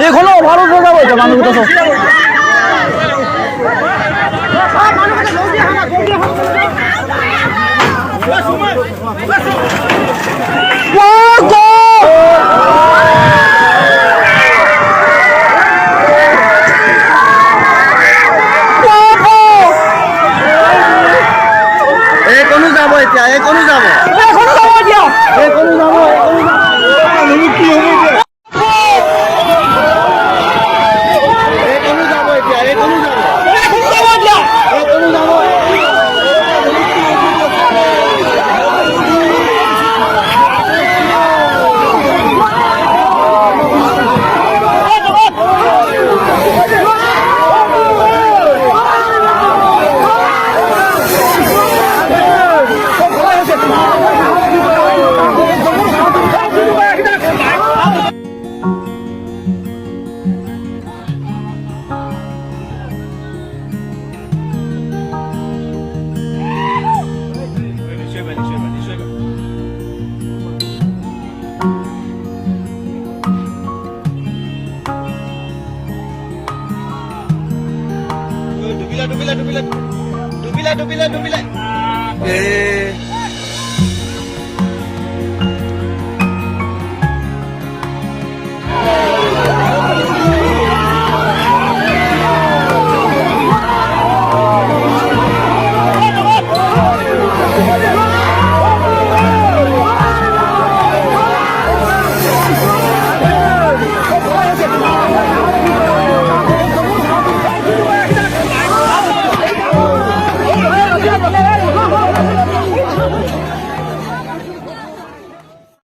এখনো ভালো কথা বলছে মানুষ তো যাব এতিয়া এখনো যাব এতিয়া এখনো যাব কি হবে এখনো যাব এতিয়া এখনো যাব এখনো যাব ডুবিলা